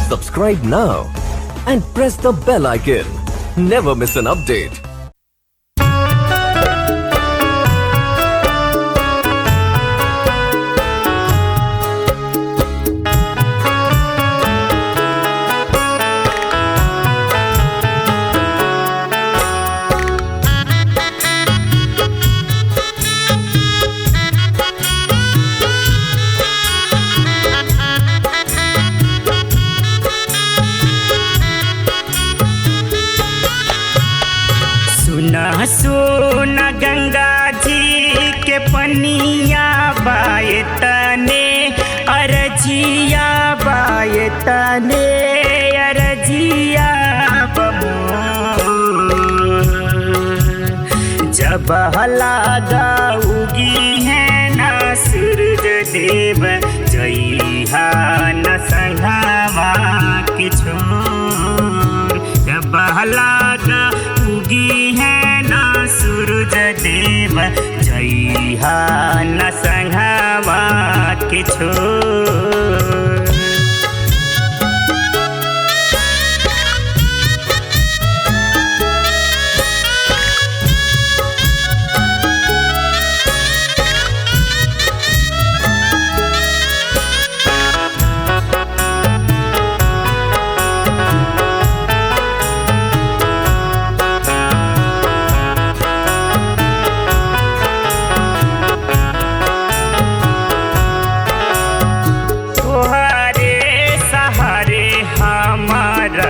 Subscribe now and press the bell icon. Never miss an update. सुना सुना गंगा जी के पनिया बायतने अरजिया बायतने अरजिया जब लागा उगी है ना सूरज देव जइहा न संघावा के छोर जब लागा उगी है ना सूरज देव जइहा न संघावा के छोर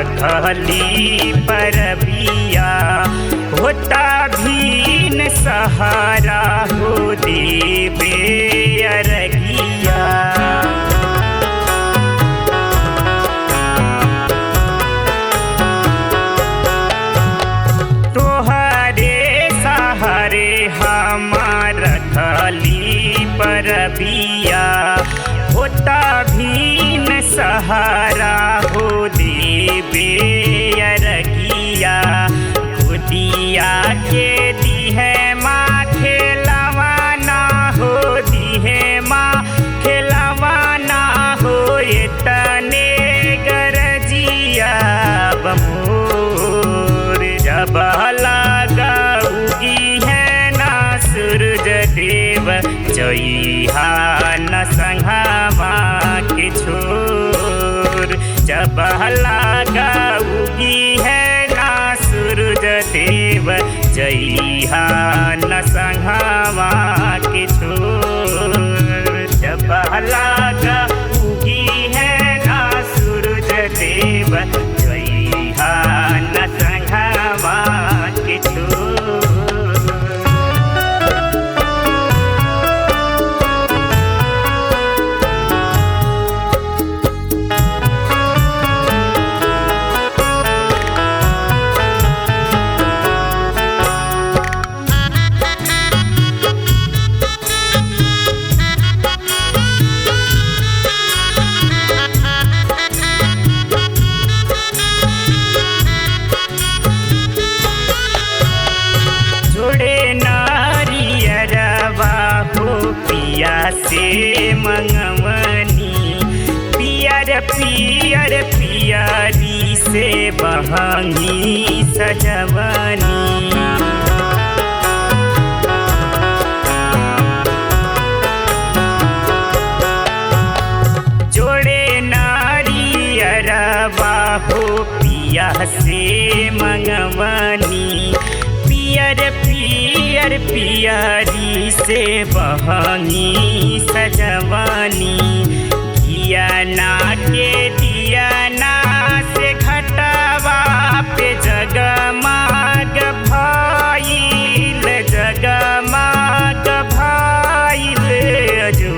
रखली परबिया होता भी न सहारा हो देवे अरगिया तोहरे सहारे हमार रखली परबिया होता भी न सहारा हो देवे अरगिया खुदिया के दी है माँ खेलवाना हो दी है माँ खेलवाना हो ये तने गरजिया बमोर जब लागा उगी है ना सूरज देव जइहा न संघावा के छोर जब लागा उगी है ना सूरज देव जइहा न संघावा के छोर जब लागा उगी है ना सूरज देव जइहा न संघावा के छोर से मंगवनी पियर पियर पियरी से बहंगी सजवनी जोड़े नारियर बाहो पिया से मंगवनी पियर पियर पियरी से बहंगी सजवानी घिया ना के दिया ना से घटवा पे जगमाग भाईल जगमाग भाईल अजो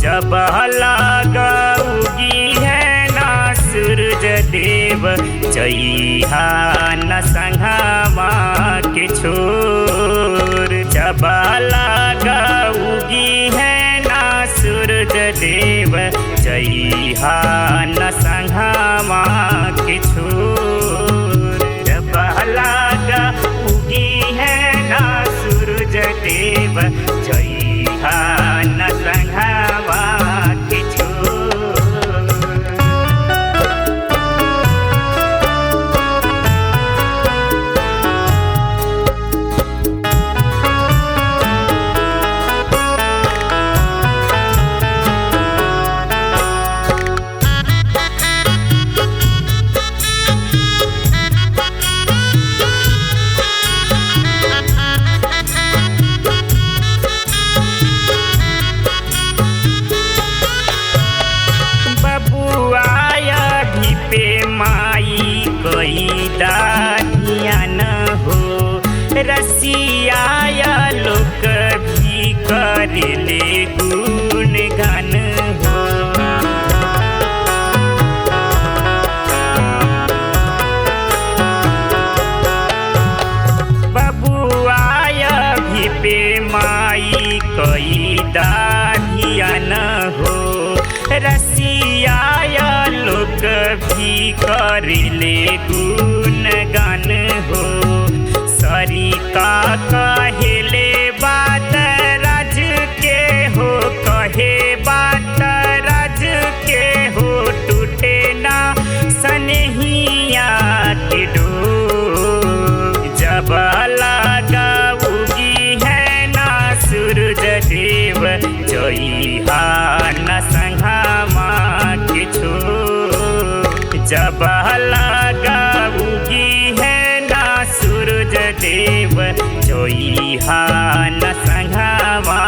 जब लागा उगी है ना सूरज देव जइहा न संघावा के छोर जब लागा उगी है ना सूरज देव जइहा न संघावा के छोर जब लागा उगी है ना सूरज देव जइहा न संघावा के छोर रसिया लोक भी करेले गुणगान हो। बबुआया भी पे माई कई दाहियान हो। रसिया लोक भी करेले गुणगान हो। सरिता कहेले बात राज के हो, कहे बात राज के हो, टूटे ना सनहिया के डोर। जब लगा उगी है ना सूरज देव, जइहा न संघामा के छोर। जब लगा उगी है ना सूरज देव, जइहा न संघामा